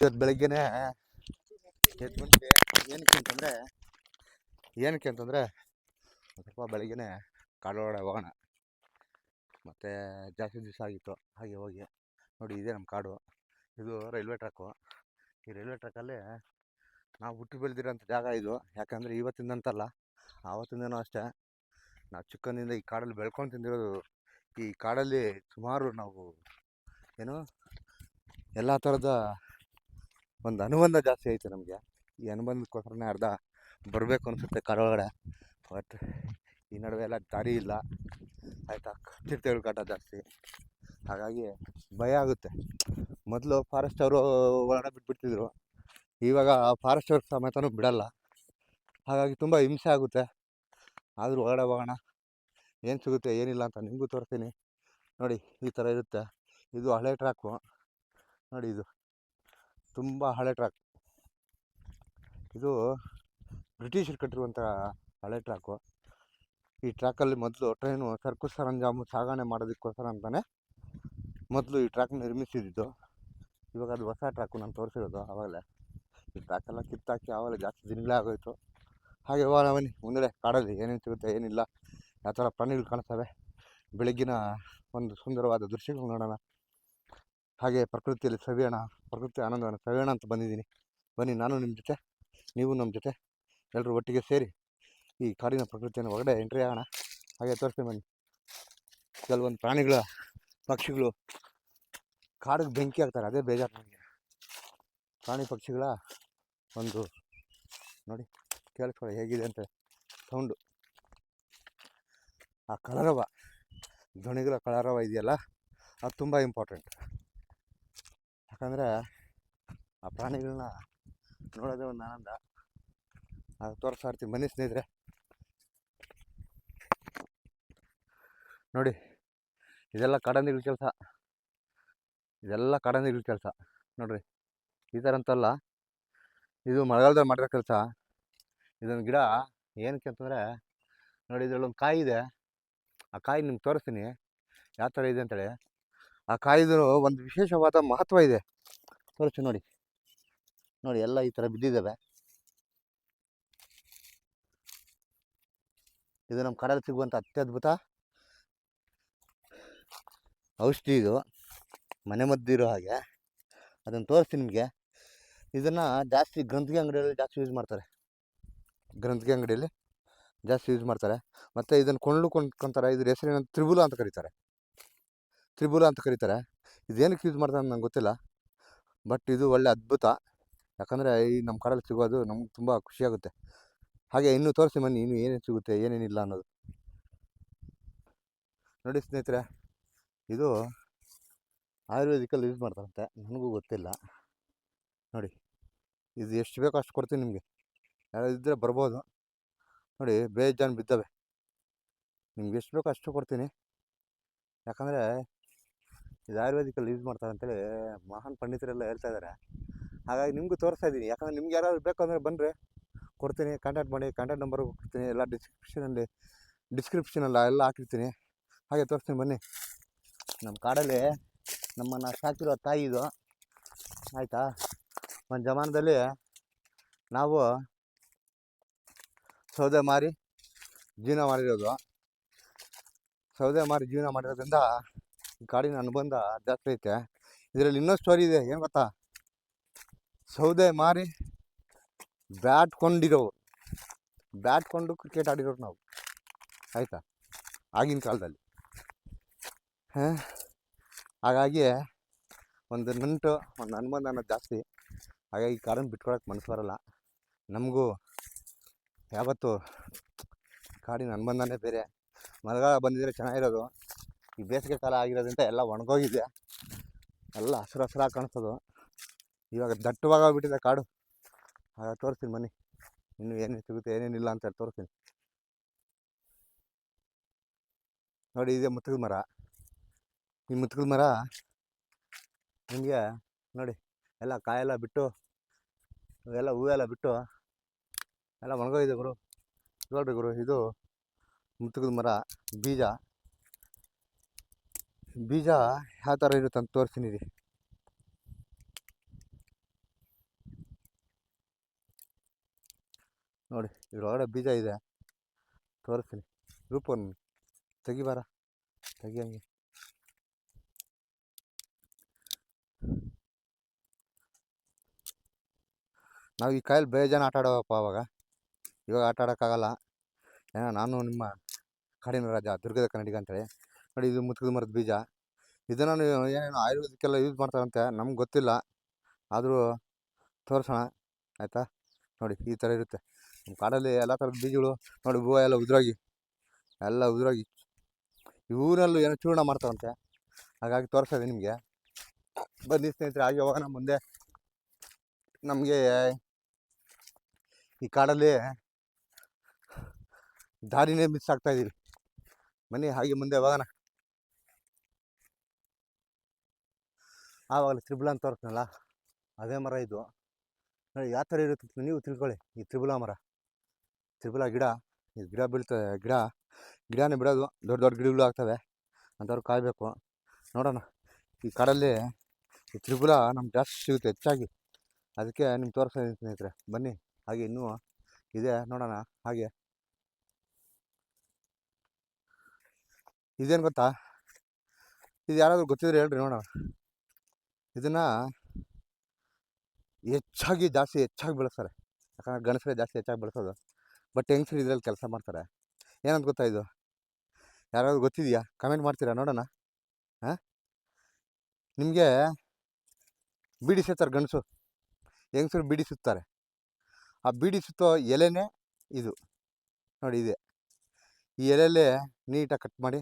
ಇವತ್ತು ಬೆಳಗ್ಗೆನೆ ಎದ್ದು ಬಂದು ಏನಕ್ಕೆ ಅಂತಂದರೆ ಸ್ವಲ್ಪ ಬೆಳಗ್ಗೆನೆ ಕಾಡೊಳಗಡೆ ಹೋಗೋಣ. ಮತ್ತು ಜಾಸ್ತಿ ದಿವಸ ಆಗಿತ್ತು ಹಾಗೆ ಹೋಗಿ ನೋಡಿ. ಇದೇ ನಮ್ಮ ಕಾಡು. ಇದು ರೈಲ್ವೆ ಟ್ರ್ಯಾಕು. ಈ ರೈಲ್ವೆ ಟ್ರ್ಯಾಕಲ್ಲಿ ನಾವು ಹುಟ್ಟು ಬೆಳೆದಿರೋಂಥ ಜಾಗ ಇದು. ಯಾಕಂದರೆ ಇವತ್ತಿಂದಂತಲ್ಲ, ಆವತ್ತಿಂದನೂ ಅಷ್ಟೇ. ನಾವು ಚಿಕ್ಕಂದಿಂದ ಈ ಕಾಡಲ್ಲಿ ಬೆಳ್ಕೊಂಡು ತಿಂದಿರೋದು. ಈ ಕಾಡಲ್ಲಿ ಸುಮಾರು ನಾವು ಎಲ್ಲ ಥರದ ಒಂದು ಅನುಬಂಧ ಜಾಸ್ತಿ ಐತೆ ನಮಗೆ. ಈ ಅನುಬಂಧಕ್ಕೋಸ್ಕರನೇ ಅರ್ಧ ಬರಬೇಕು ಅನಿಸುತ್ತೆ ಕಾಡೊಳಗಡೆ. ಬಟ್ ಈ ನಡುವೆ ಎಲ್ಲ ದಾರಿ ಇಲ್ಲ, ಆಯಿತಾ. ಚಿರತೆಗಳ ಕಾಟ ಜಾಸ್ತಿ, ಹಾಗಾಗಿ ಭಯ ಆಗುತ್ತೆ. ಮೊದಲು ಫಾರೆಸ್ಟ್ ಅವರು ಒಳಗಡೆ ಬಿಟ್ಬಿಡ್ತಿದ್ರು, ಇವಾಗ ಫಾರೆಸ್ಟ್ ಅವ್ರ ಸಮೇತನೂ ಬಿಡಲ್ಲ. ಹಾಗಾಗಿ ತುಂಬ ಹಿಂಸೆ ಆಗುತ್ತೆ. ಆದರೂ ಒಳಗಡೆ ಹೋಗೋಣ, ಏನು ಸಿಗುತ್ತೆ ಏನಿಲ್ಲ ಅಂತ ನಿಮಗೂ ತೋರಿಸ್ತೀನಿ. ನೋಡಿ, ಈ ಥರ ಇರುತ್ತೆ. ಇದು ಹಳೆ ಟ್ರ್ಯಾಕು ನೋಡಿ. ಇದು ತುಂಬ ಹಳೆ ಟ್ರ್ಯಾಕ್. ಇದು ಬ್ರಿಟಿಷರು ಕಟ್ಟಿರುವಂಥ ಹಳೆ ಟ್ರ್ಯಾಕು. ಈ ಟ್ರ್ಯಾಕಲ್ಲಿ ಮೊದಲು ಟ್ರೈನು ಸರಕು ಸರಂಜಾಮು ಸಾಗಣೆ ಮಾಡೋದಕ್ಕೋಸ್ಕರ ಅಂತಲೇ ಮೊದಲು ಈ ಟ್ರ್ಯಾಕ್ ನಿರ್ಮಿಸಿದ್ದು. ಇವಾಗ ಅದು ಹೊಸ ಟ್ರ್ಯಾಕು ನಾನು ತೋರಿಸಿರೋದು. ಆವಾಗಲೇ ಈ ಟ್ರ್ಯಾಕೆಲ್ಲ ಕಿತ್ತಾಕಿ ಆವಾಗಲೇ ಜಾಸ್ತಿ ದಿನಗಳೇ ಆಗೋಯಿತು. ಹಾಗೆ ಹೋಗೋಣ ಬನ್ನಿ. ಮುಂದೆ ಕಾಡಲ್ಲಿ ಏನೇನು ಸಿಗುತ್ತೆ ಏನಿಲ್ಲ, ಯಾವ ಥರ ಪ್ರಾಣಿಗಳು ಕಾಣಿಸ್ತವೆ, ಬೆಳಗ್ಗಿನ ಒಂದು ಸುಂದರವಾದ ದೃಶ್ಯಗಳು ನೋಡೋಣ. ಹಾಗೆ ಪ್ರಕೃತಿಯಲ್ಲಿ ಸವಿಯೋಣ, ಪ್ರಕೃತಿ ಆನಂದವನ್ನು ಸವಿಯೋಣ ಅಂತ ಬಂದಿದ್ದೀನಿ. ಬನ್ನಿ, ನಾನು ನಿಮ್ಮ ಜೊತೆ, ನೀವು ನಮ್ಮ ಜೊತೆ, ಎಲ್ಲರೂ ಒಟ್ಟಿಗೆ ಸೇರಿ ಈ ಕಾಡಿನ ಪ್ರಕೃತಿಯನ್ನು ಒಳಗಡೆ ಎಂಟ್ರಿ ಆಗೋಣ. ಹಾಗೆ ತೋರಿಸ್ತೀನಿ ಬನ್ನಿ. ಕೆಲವೊಂದು ಪ್ರಾಣಿಗಳ, ಪಕ್ಷಿಗಳು ಕಾಡಿಗೆ ಬೆಂಕಿ ಹಾಕ್ತಾರೆ, ಅದೇ ಬೇಜಾರು ನನಗೆ. ಪ್ರಾಣಿ ಪಕ್ಷಿಗಳ ಒಂದು ನೋಡಿ, ಕೇಳಿಸ್ಕೊಳ್ಳಿ ಹೇಗಿದೆ ಅಂತ ಸೌಂಡು. ಆ ಕಲರವ, ಧ್ವನಿಗಳ ಕಲರವ ಇದೆಯಲ್ಲ, ಅದು ತುಂಬ ಇಂಪಾರ್ಟೆಂಟ್. ಯಾಕಂದರೆ ಆ ಪ್ರಾಣಿಗಳನ್ನ ನೋಡೋದೇ ಒಂದು ಆನಂದ. ಅದು ತೋರಿಸ್ತಾ ಇರ್ತೀವಿ. ಬನ್ನಿ ಸ್ನೇಹಿತರೆ, ನೋಡಿ. ಇದೆಲ್ಲ ಕಾಡಂದಿಗಳ ಕೆಲಸ, ಇದೆಲ್ಲ ಕಾಡಂದಿಗಳ ಕೆಲಸ ನೋಡ್ರಿ. ಈ ಥರ ಅಂತಲ್ಲ, ಇದು ಮಳೆಗಾಲದಲ್ಲಿ ಮಾಡಿರೋ ಕೆಲಸ. ಇದೊಂದು ಗಿಡ ಏನಕ್ಕೆ ಅಂತಂದರೆ ನೋಡಿ, ಇದರಲ್ಲೊಂದು ಕಾಯಿ ಇದೆ. ಆ ಕಾಯಿ ನಿಮ್ಗೆ ತೋರಿಸ್ತೀನಿ ಯಾವ ಥರ ಇದೆ ಅಂತೇಳಿ. ಆ ಕಾಯಿದು ಒಂದು ವಿಶೇಷವಾದ ಮಹತ್ವ ಇದೆ, ತೋರಿಸ್ತೀನಿ ನೋಡಿ. ನೋಡಿ, ಎಲ್ಲ ಈ ಥರ ಬಿದ್ದಿದ್ದಾವೆ. ಇದು ನಮ್ಮ ಕಾಡಲ್ಲಿ ಸಿಗುವಂಥ ಅತ್ಯದ್ಭುತ ಔಷಧಿ. ಇದು ಮನೆ ಮದ್ದಿರೋ ಹಾಗೆ. ಅದನ್ನು ತೋರಿಸ್ತೀನಿ ನಿಮಗೆ. ಇದನ್ನು ಜಾಸ್ತಿ ಗ್ರಂಥಿಗೆ ಅಂಗಡಿಯಲ್ಲಿ ಜಾಸ್ತಿ ಯೂಸ್ ಮಾಡ್ತಾರೆ. ಗ್ರಂಥಿಗೆ ಅಂಗಡಿಯಲ್ಲಿ ಜಾಸ್ತಿ ಯೂಸ್ ಮಾಡ್ತಾರೆ. ಮತ್ತು ಇದನ್ನು ಕೊಂಡ್ಕೊತಾರೆ. ಇದ್ರ ಹೆಸರೇನು ತ್ರಿಬೂಲ ಅಂತ ಕರೀತಾರೆ. ತ್ರಿಬೂಲ ಅಂತ ಕರೀತಾರೆ. ಇದೇನಕ್ಕೆ ಯೂಸ್ ಮಾಡ್ತಾರೆ ನಂಗೆ ಗೊತ್ತಿಲ್ಲ, ಬಟ್ ಇದು ಒಳ್ಳೆ ಅದ್ಭುತ. ಯಾಕಂದರೆ ಈ ನಮ್ಮ ಕಾಡಲ್ಲಿ ಸಿಗೋದು ನಮ್ಗೆ ತುಂಬ ಖುಷಿಯಾಗುತ್ತೆ. ಹಾಗೆ ಇನ್ನೂ ತೋರಿಸಿ ಬನ್ನಿ, ಇನ್ನೂ ಏನೇನು ಸಿಗುತ್ತೆ ಏನೇನಿಲ್ಲ ಅನ್ನೋದು. ನೋಡಿ ಸ್ನೇಹಿತರೆ, ಇದು ಆಯುರ್ವೇದಿಕಲ್ಲಿ ಯೂಸ್ ಮಾಡ್ತಾರಂತೆ, ನನಗೂ ಗೊತ್ತಿಲ್ಲ. ನೋಡಿ, ಇದು ಎಷ್ಟು ಬೇಕೋ ಅಷ್ಟು ಕೊಡ್ತೀನಿ ನಿಮಗೆ. ಯಾರಾದ್ರು ಇದ್ದರೆ ಬರ್ಬೋದು. ನೋಡಿ, ಬೇಜಾನ್ ಬಿದ್ದವೆ. ನಿಮ್ಗೆ ಎಷ್ಟು ಬೇಕೋ ಅಷ್ಟು ಕೊಡ್ತೀನಿ. ಯಾಕಂದರೆ ಇದು ಆಯುರ್ವೇದಿಕಲ್ಲಿ ಯೂಸ್ ಮಾಡ್ತಾರೆ ಅಂತೇಳಿ ಮಹಾನ್ ಪಂಡಿತರೆಲ್ಲ ಹೇಳ್ತಾ ಇದ್ದಾರೆ. ಹಾಗಾಗಿ ನಿಮಗೂ ತೋರಿಸ್ತಾ ಇದ್ದೀನಿ. ಯಾಕಂದರೆ ನಿಮ್ಗೆ ಯಾರಾದ್ರು ಬೇಕು ಅಂದರೆ ಬನ್ನಿರಿ, ಕೊಡ್ತೀನಿ. ಕಾಂಟ್ಯಾಕ್ಟ್ ಮಾಡಿ, ಕಾಂಟ್ಯಾಕ್ಟ್ ನಂಬರ್ ಕೊಡ್ತೀನಿ. ಎಲ್ಲ ಡಿಸ್ಕ್ರಿಪ್ಷನಲ್ಲಿ ಎಲ್ಲ ಹಾಕಿರ್ತೀನಿ. ಹಾಗೆ ತೋರಿಸ್ತೀನಿ ಬನ್ನಿ. ನಮ್ಮ ಕಾಡಲ್ಲಿ ನಮ್ಮನ್ನು ಸಾಕಿರೋ ತಾಯಿ ಇದು, ಆಯಿತಾ. ಒಂದು ಜಮಾನದಲ್ಲಿ ನಾವು ಸೌದೆ ಮಾರಿ ಜೀವನ ಮಾಡಿರೋದು. ಸೌದೆ ಮಾರಿ ಜೀವನ ಮಾಡಿರೋದ್ರಿಂದ ಕಾಡಿನ ಅನುಬಂಧ ಜಾಸ್ತಿ ಐತೆ. ಇದರಲ್ಲಿ ಇನ್ನೊಂದು ಸ್ಟೋರಿ ಇದೆ, ಏನು ಗೊತ್ತಾ. ಸೌದೆ ಮಾರಿ ಬ್ಯಾಟ್ ಕೊಂಡು ಕ್ರಿಕೆಟ್ ಆಡಿರೋರು ನಾವು, ಆಯಿತಾ, ಆಗಿನ ಕಾಲದಲ್ಲಿ. ಹಾಗಾಗಿ ಒಂದು ನಂಟು, ಒಂದು ಅನುಬಂಧ ಅನ್ನೋದು ಜಾಸ್ತಿ. ಹಾಗಾಗಿ ಕಾಡನ್ನು ಬಿಟ್ಕೊಳಕ್ಕೆ ಮನಸ್ಸು ಬರೋಲ್ಲ ನಮಗೂ. ಯಾವತ್ತು ಕಾಡಿನ ಅನುಬಂಧನೇ ಬೇರೆ. ಮಳೆಗಾಲ ಬಂದಿದ್ರೆ ಚೆನ್ನಾಗಿರೋದು. ಈ ಬೇಸಿಗೆ ಕಾಲ ಆಗಿರೋದ್ರಿಂದ ಎಲ್ಲ ಒಣಗೋಗಿದೆ, ಎಲ್ಲ ಹಸಿರು ಹಸಿರಾಗಿ ಕಾಣಿಸೋದು. ಇವಾಗ ದಟ್ಟವಾಗೋಗ್ಬಿಟ್ಟಿದೆ ಕಾಡು. ಹಾಗಾಗಿ ತೋರಿಸ್ತೀನಿ ಬನ್ನಿ, ಇನ್ನೂ ಏನೇನು ಸಿಗುತ್ತೆ ಏನೇನಿಲ್ಲ ಅಂತ ತೋರಿಸ್ತೀನಿ. ನೋಡಿ, ಇದೆ ಮುತ್ತುಗದ ಮರ. ಈ ಮುತ್ತುಗದ ಮರ ನಿಮಗೆ ನೋಡಿ, ಎಲ್ಲ ಕಾಯೆಲ್ಲ ಬಿಟ್ಟು, ಎಲ್ಲ ಹೂವೆಲ್ಲ ಬಿಟ್ಟು ಎಲ್ಲ ಒಣಗೋಗಿದೆ ಗುರು. ನೋಡ್ರಿ ಗುರು, ಇದು ಮುತ್ತುಗದ ಮರ. ಬೀಜ ಯಾವ ಥರ ಇರುತ್ತೆ ಅಂತ ತೋರಿಸ್ತೀನಿ. ನೋಡಿ ಇದ್ರೊಳಗಡೆ ಬೀಜ ಇದೆ, ತೋರಿಸ್ತೀನಿ. ರೂಪನ್ ತೆಗಿಬಾರ, ತೆಗಿಯಂಗೆ. ನಾವು ಈ ಕಾಯಲ್ಲಿ ಬೇಜಾನ ಆಟ ಆಡೋವಪ್ಪ ಅವಾಗ, ಇವಾಗ ಆಟ ಆಡೋಕ್ಕಾಗಲ್ಲ. ಏನೋ ನಾನು ನಿಮ್ಮ ಕಾಡಿನ ರಾಜ ದುರ್ಗದ ಕನ್ನಡಿಗ ಅಂತೇಳಿ. ನೋಡಿ ಇದು ಮುತ್ಕದ ಮರದ ಬೀಜ. ಇದನ್ನು ಏನೇನು ಆಯುರ್ವೇದಕ್ಕೆಲ್ಲ ಯೂಸ್ ಮಾಡ್ತಾರಂತೆ, ನಮ್ಗೆ ಗೊತ್ತಿಲ್ಲ, ಆದರೂ ತೋರಿಸೋಣ ಆಯಿತಾ. ನೋಡಿ ಈ ಥರ ಇರುತ್ತೆ ನಮ್ಮ ಕಾಡಲ್ಲಿ ಎಲ್ಲ ಥರದ ಬೀಜಗಳು. ನೋಡಿ ಹೂವು ಎಲ್ಲ ಉದುರಾಗಿ ಇವರಲ್ಲೂ ಏನೋ ಚೂರ್ಣ ಮಾಡ್ತಾವಂತೆ, ಹಾಗಾಗಿ ತೋರಿಸೋದು ನಿಮಗೆ. ಬನ್ನಿ ಸ್ನೇಹಿತರೆ, ಹಾಗೆ ಹೋಗೋಣ ಮುಂದೆ. ನಮಗೆ ಈ ಕಾಡಲ್ಲಿ ದಾರಿನೇ ಮಿಸ್ ಆಗ್ತಾಯಿದ್ದೀವಿ. ಬನ್ನಿ ಹಾಗೆ ಮುಂದೆ ಹೋಗೋಣ. ಆವಾಗಲೇ ತ್ರಿಬುಲ ಅಂತ ತೋರಿಸ್ನಲ್ಲ, ಅದೇ ಮರ ಇದು. ನೋಡಿ ಯಾವ ಥರ ಇರುತ್ತೆ ನೀವು ತಿಳ್ಕೊಳ್ಳಿ. ಈ ತ್ರಿಬುಲ ಮರ, ತ್ರಿಬುಲ ಗಿಡ, ಈ ಗಿಡ ಬೀಳ್ತದೆ, ಗಿಡನೇ ಬಿಡೋದು, ದೊಡ್ಡ ದೊಡ್ಡ ಗಿಡಗಳು ಆಗ್ತವೆ, ಅಂಥವ್ರು ಕಾಯಬೇಕು. ನೋಡೋಣ, ಈ ಕಾಡಲ್ಲಿ ಈ ತ್ರಿಬುಲ ನಮ್ಗೆ ಜಾಸ್ತಿ ಸಿಗುತ್ತೆ ಹೆಚ್ಚಾಗಿ, ಅದಕ್ಕೆ ನಿಮ್ಗೆ ತೋರಿಸ್ತೀನಿ ಸ್ನೇಹಿತರೆ. ಬನ್ನಿ ಹಾಗೆ ಇನ್ನೂ ಇದೆ ನೋಡೋಣ. ಹಾಗೆ ಇದೇನು ಗೊತ್ತಾ, ಇದು ಯಾರಾದರೂ ಗೊತ್ತಿದ್ರೆ ಹೇಳ್ರಿ ನೋಡೋಣ. ಇದನ್ನು ಜಾಸ್ತಿ ಹೆಚ್ಚಾಗಿ ಬೆಳೆಸ್ತಾರೆ, ಯಾಕಂದ್ರೆ ಗಣಸರೇ ಜಾಸ್ತಿ ಹೆಚ್ಚಾಗಿ ಬೆಳೆಸೋದು. ಬಟ್ ಹೆಂಗಸರು ಇದರಲ್ಲಿ ಕೆಲಸ ಮಾಡ್ತಾರೆ. ಏನಂತ ಗೊತ್ತಾ ಇದು? ಯಾರಾದ್ರು ಗೊತ್ತಿದೆಯಾ? ಕಮೆಂಟ್ ಮಾಡ್ತೀರಾ ನೋಡೋಣ. ಹಾಂ, ನಿಮಗೆ ಬೀಡಿ ಸುತ್ತಾರೆ ಗಂಡಸು, ಹೆಂಗಸರು ಬೀಡಿ ಸುತ್ತಾರೆ. ಆ ಬೀಡಿ ಸುತ್ತೋ ಎಲೆನೇ ಇದು ನೋಡಿ, ಇದೆ. ಈ ಎಲೆಯಲ್ಲೇ ನೀಟಾಗಿ ಕಟ್ ಮಾಡಿ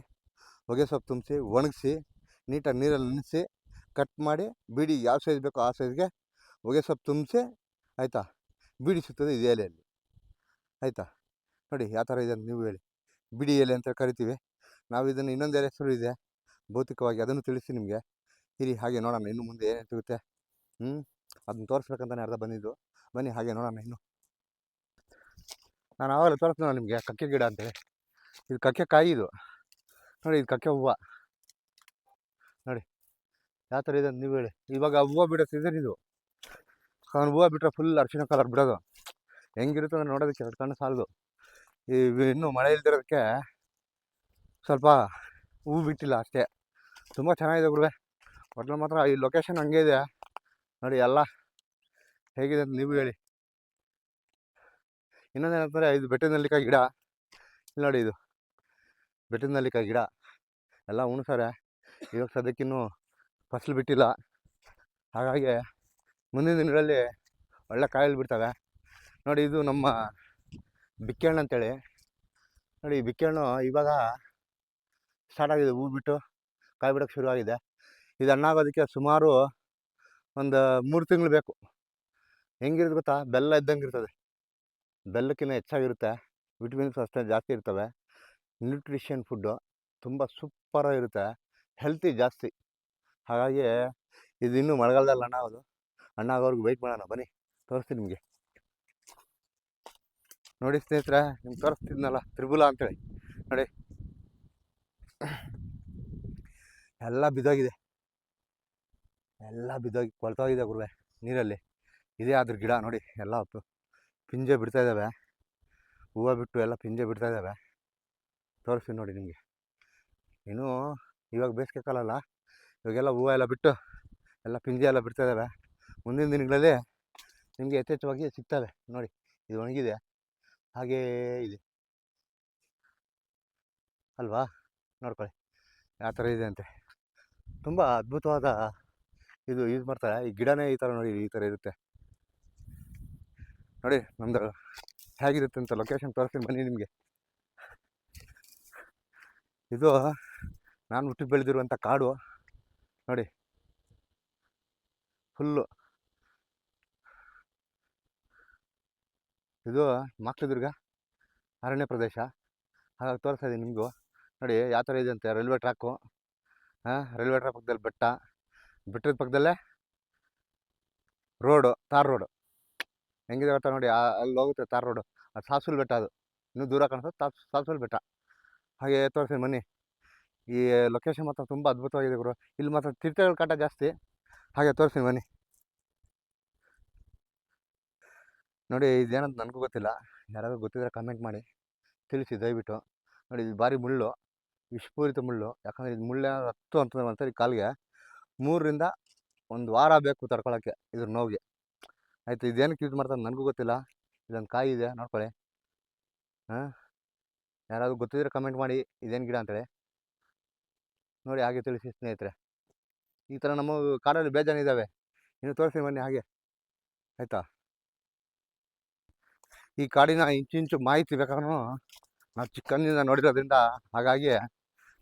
ಹೊಗೆ ಸೊಪ್ಪು ತುಂಬಿಸಿ ಒಣಗಿಸಿ ನೀಟಾಗಿ ನೀರಲ್ಲಿ ನೆನೆಸಿ ಕಟ್ ಮಾಡಿ ಬೀಡಿ ಯಾವ ಸೈಜ್ ಬೇಕೋ ಆ ಸೈಜ್ಗೆ ಹೊಗೆ ಸೊಪ್ಪು ತುಂಬಿಸಿ ಆಯಿತಾ, ಬೀಡಿ ಸುತ್ತೋದು ಇದೆ ಎಲೆಯಲ್ಲಿ ಆಯಿತಾ. ನೋಡಿ ಯಾವ ಥರ ಇದೆ ಅಂತ ನೀವು ಹೇಳಿ. ಬಿಡಿ ಎಲೆ ಅಂತ ಕರಿತೀವಿ ನಾವು ಇದನ್ನು. ಇನ್ನೊಂದು ಎಲೆ ಹೆಸರು ಇದೆ ಭೌತಿಕವಾಗಿ, ಅದನ್ನು ತಿಳಿಸಿ ನಿಮಗೆ. ಇರಿ ಹಾಗೆ ನೋಡೋಣ ಇನ್ನು ಮುಂದೆ ಏನೇನು ಸಿಗುತ್ತೆ. ಅದನ್ನು ತೋರಿಸ್ಬೇಕಂತಾನೆ ಅರ್ಧ ಬಂದಿದ್ದು. ಬನ್ನಿ ಹಾಗೆ ನೋಡೋಣ. ಇನ್ನು ನಾನು ಆವಾಗಲೇ ತೋರಿಸ್ತೀನಿ ನಿಮಗೆ ಕಕ್ಕೆ ಗಿಡ ಅಂತೇಳಿ. ಇದು ಕಕ್ಕೆ ಕಾಯಿ, ಇದು ನೋಡಿ, ಇದು ಕಕ್ಕೆ ಹೂವು ನೋಡಿ ಯಾವ ಥರ ಇದೆ ಅಂತ ನೀವು ಹೇಳಿ. ಇವಾಗ ಹೂವು ಬಿಡೋ ಸೀಸನ್ ಇದು. ಅವ್ನು ಹೂವು ಬಿಟ್ಟರೆ ಫುಲ್ ಅರಿಶಿಣ ಕಲರ್ ಬಿಡೋದು, ಹೆಂಗಿರುತ್ತೆ ಅಂದರೆ ನೋಡೋದಕ್ಕೆ ಎರಡು ಕಣ್ಣು ಸಾಲದು. ಇನ್ನೂ ಮಳೆ ಇಲ್ದಿರೋದಕ್ಕೆ ಸ್ವಲ್ಪ ಹೂವು ಬಿಟ್ಟಿಲ್ಲ ಅಷ್ಟೇ. ತುಂಬ ಚೆನ್ನಾಗಿದೆ ಗುರುವೆ, ಒಟ್ನಲ್ಲಿ ಮಾತ್ರ ಈ ಲೊಕೇಶನ್ ಹಂಗೆ ಇದೆ ನೋಡಿ. ಎಲ್ಲ ಹೇಗಿದೆ ಅಂತ ನೀವು ಹೇಳಿ. ಇನ್ನೊಂದೇನಂತಂದರೆ ಇದು ಬೆಟ್ಟದ ನೆಲ್ಲಿಕಾಯಿ ಗಿಡ. ಇಲ್ಲಿ ನೋಡಿ, ಇದು ಬೆಟ್ಟದ ನೆಲ್ಲಿಕಾಯಿ ಗಿಡ ಎಲ್ಲ ಉಣ್ಸಾರೆ. ಇವಾಗ ಸದ್ಯಕ್ಕಿನ್ನೂ ಫಸಲು ಬಿಟ್ಟಿಲ್ಲ, ಹಾಗಾಗಿ ಮುಂದಿನ ದಿನಗಳಲ್ಲಿ ಒಳ್ಳೆ ಕಾಯಲ್ಲಿ ಬಿಡ್ತವೆ ನೋಡಿ. ಇದು ನಮ್ಮ ಬಿಕ್ಕೆಹಣ್ಣು ಅಂತೇಳಿ ನೋಡಿ. ಈ ಬಿಕ್ಕೆಹಣ್ಣು ಇವಾಗ ಸ್ಟಾರ್ಟ್ ಆಗಿದೆ, ಹೂ ಬಿಟ್ಟು ಕಾಯಿ ಬಿಡೋಕ್ಕೆ ಶುರುವಾಗಿದೆ. ಇದು ಹಣ್ಣಾಗೋದಕ್ಕೆ ಸುಮಾರು ಒಂದು 3 ತಿಂಗಳು ಬೇಕು. ಹೆಂಗಿರುತ್ತೆ ಗೊತ್ತಾ, ಬೆಲ್ಲ ಇದ್ದಂಗೆ ಇರ್ತದೆ, ಬೆಲ್ಲಕ್ಕಿಂತ ಹೆಚ್ಚಾಗಿರುತ್ತೆ. ವಿಟಮಿನ್ಸ್ ಅಷ್ಟೇ ಜಾಸ್ತಿ ಇರ್ತವೆ. ನ್ಯೂಟ್ರಿಷನ್ ಫುಡ್ಡು ತುಂಬ ಸೂಪರಾಗಿರುತ್ತೆ, ಹೆಲ್ತಿ ಜಾಸ್ತಿ. ಹಾಗಾಗಿ ಇದು ಇನ್ನೂ ಮಳೆಗಾಲದಲ್ಲಿ ಹಣ್ಣಾಗೋರ್ಗು ವೆಯ್ಟ್ ಮಾಡೋಣ. ಬನ್ನಿ ತೋರಿಸ್ತೀನಿ ನಿಮಗೆ. ನೋಡಿ ಸ್ನೇಹಿತರೆ, ನಿಮ್ಗೆ ತೋರಿಸ್ತಿದ್ನಲ್ಲ ತ್ರಿಬುಲ ಅಂತೇಳಿ ನೋಡಿ, ಎಲ್ಲ ಬಿದ್ದೋಗಿದೆ, ಕೊಳ್ತೋಗಿದೆ ಗುರುವೆ ನೀರಲ್ಲಿ. ಇದೇ ಅದ್ರ ಗಿಡ ನೋಡಿ. ಎಲ್ಲ ಪಿಂಜೆ ಬಿಡ್ತಾ ಇದ್ದಾವೆ, ಹೂವು ಬಿಟ್ಟು ಎಲ್ಲ ಪಿಂಜೆ ಬಿಡ್ತಾ ಇದ್ದಾವೆ. ತೋರಿಸ್ತೀನಿ ನೋಡಿ ನಿಮಗೆ. ಇನ್ನೂ ಇವಾಗ ಬೇಸಿಗೆ ಕಾಲಲ್ಲ, ಇವಾಗೆಲ್ಲ ಹೂವು ಎಲ್ಲ ಬಿಟ್ಟು ಎಲ್ಲ ಪಿಂಜೆ ಎಲ್ಲ ಬಿಡ್ತಾ ಇದ್ದಾವೆ. ಮುಂದಿನ ದಿನಗಳಲ್ಲಿ ನಿಮಗೆ ಯಥೇಚ್ಛವಾಗಿ ಸಿಗ್ತವೆ ನೋಡಿ. ಇದು ಒಣಗಿದೆ, ಹಾಗೇ ಇದೆ ಅಲ್ವಾ, ನೋಡ್ಕೊಳ್ಳಿ ಯಾವ ಥರ ಇದೆ ಅಂತೆ. ತುಂಬ ಅದ್ಭುತವಾದ ಇದು ಯೂಸ್ ಮಾಡ್ತಾರೆ. ಈ ಗಿಡನೇ ಈ ಥರ ನೋಡಿ, ಈ ಥರ ಇರುತ್ತೆ ನೋಡಿ. ನಮ್ಮದು ಹೇಗಿರುತ್ತೆ ಅಂತ ಲೊಕೇಶನ್ ತೋರಿಸ್ತೀನಿ ಬನ್ನಿ ನಿಮಗೆ. ಇದು ನಾನು ಹುಟ್ಟಿ ಬೆಳೆದಿರುವಂಥ ಕಾಡು ನೋಡಿ, ಫುಲ್ಲು. ಇದು ಮಾಕ್ಲದುರ್ಗ ಅರಣ್ಯ ಪ್ರದೇಶ, ಹಾಗಾಗಿ ತೋರಿಸ್ತಾ ಇದ್ದೀನಿ ನಿಮಗೂ ನೋಡಿ ಯಾವ ಥರ ಇದೆ ಅಂತೆ. ರೈಲ್ವೆ ಟ್ರ್ಯಾಕು, ರೈಲ್ವೆ ಟ್ರ್ಯಾಕ್ ಪಕ್ಕದಲ್ಲಿ ಬೆಟ್ಟದ ಪಕ್ಕದಲ್ಲೇ ರೋಡು, ತಾರ್ ರೋಡು ಹೆಂಗಿದೆ ಗೊತ್ತಾ ನೋಡಿ. ಅಲ್ಲಿ ಹೋಗುತ್ತೆ ತಾರ್ ರೋಡು, ಅದು ಸಾಸುಲ್ ಬೆಟ್ಟ. ಅದು ಇನ್ನೂ ದೂರ ಕಾಣಿಸುತ್ತೆ, ಸಾಸುಲ್ ಬೆಟ್ಟ. ಹಾಗೆ ತೋರಿಸ್ತೀನಿ ಬನ್ನಿ. ಈ ಲೊಕೇಶನ್ ಮಾತ್ರ ತುಂಬ ಅದ್ಭುತವಾಗಿದೆ ಗುರು. ಇಲ್ಲಿ ಮಾತ್ರ ಚಿರತೆಗಳ ಕಾಟ ಜಾಸ್ತಿ. ಹಾಗೆ ತೋರಿಸ್ತೀನಿ ಬನ್ನಿ ನೋಡಿ. ಇದೇನಂತ ನನಗೂ ಗೊತ್ತಿಲ್ಲ, ಯಾರಾದರೂ ಗೊತ್ತಿದ್ರೆ ಕಮೆಂಟ್ ಮಾಡಿ ತಿಳಿಸಿ ದಯವಿಟ್ಟು. ನೋಡಿ ಇದು ಭಾರಿ ಮುಳ್ಳು, ವಿಷಪೂರಿತ ಮುಳ್ಳು. ಯಾಕಂದರೆ ಇದು ಮುಳ್ಳು ಹತ್ತು ಅಂತಂದ್ರೆ ಒಂದ್ಸರಿ ಕಾಲಿಗೆ 3ರಿಂದ 1 ವಾರ ಬೇಕು ತಡ್ಕೊಳ್ಳೋಕ್ಕೆ ಇದ್ರ ನೋವಿಗೆ. ಆಯಿತು, ಇದೇನಕ್ಕೆ ಯೂಸ್ ಮಾಡ್ತಾರೆ ನನಗೂ ಗೊತ್ತಿಲ್ಲ. ಇಲ್ಲೊಂದು ಕಾಯಿ ಇದೆ ನೋಡ್ಕೊಳ್ಳಿ. ಯಾರಾದರೂ ಗೊತ್ತಿದ್ರೆ ಕಮೆಂಟ್ ಮಾಡಿ ಇದೇನು ಗಿಡ ಅಂತೇಳಿ ನೋಡಿ, ಹಾಗೆ ತಿಳಿಸಿ ಸ್ನೇಹಿತರೆ. ಈ ಥರ ನಮ್ಮ ಕಾಡಲ್ಲಿ ಬೇಜಾನಿದ್ದಾವೆ, ಇನ್ನು ತೋರಿಸಿ ಬನ್ನಿ ಹಾಗೆ, ಆಯಿತಾ. ಈ ಕಾಡಿನ ಇಂಚಿಂಚು ಮಾಹಿತಿ ಬೇಕಾದ್ರೂ ನಾವು ಚಿಕ್ಕಂದಿನಿಂದ ನೋಡಿರೋದ್ರಿಂದ ಹಾಗಾಗಿ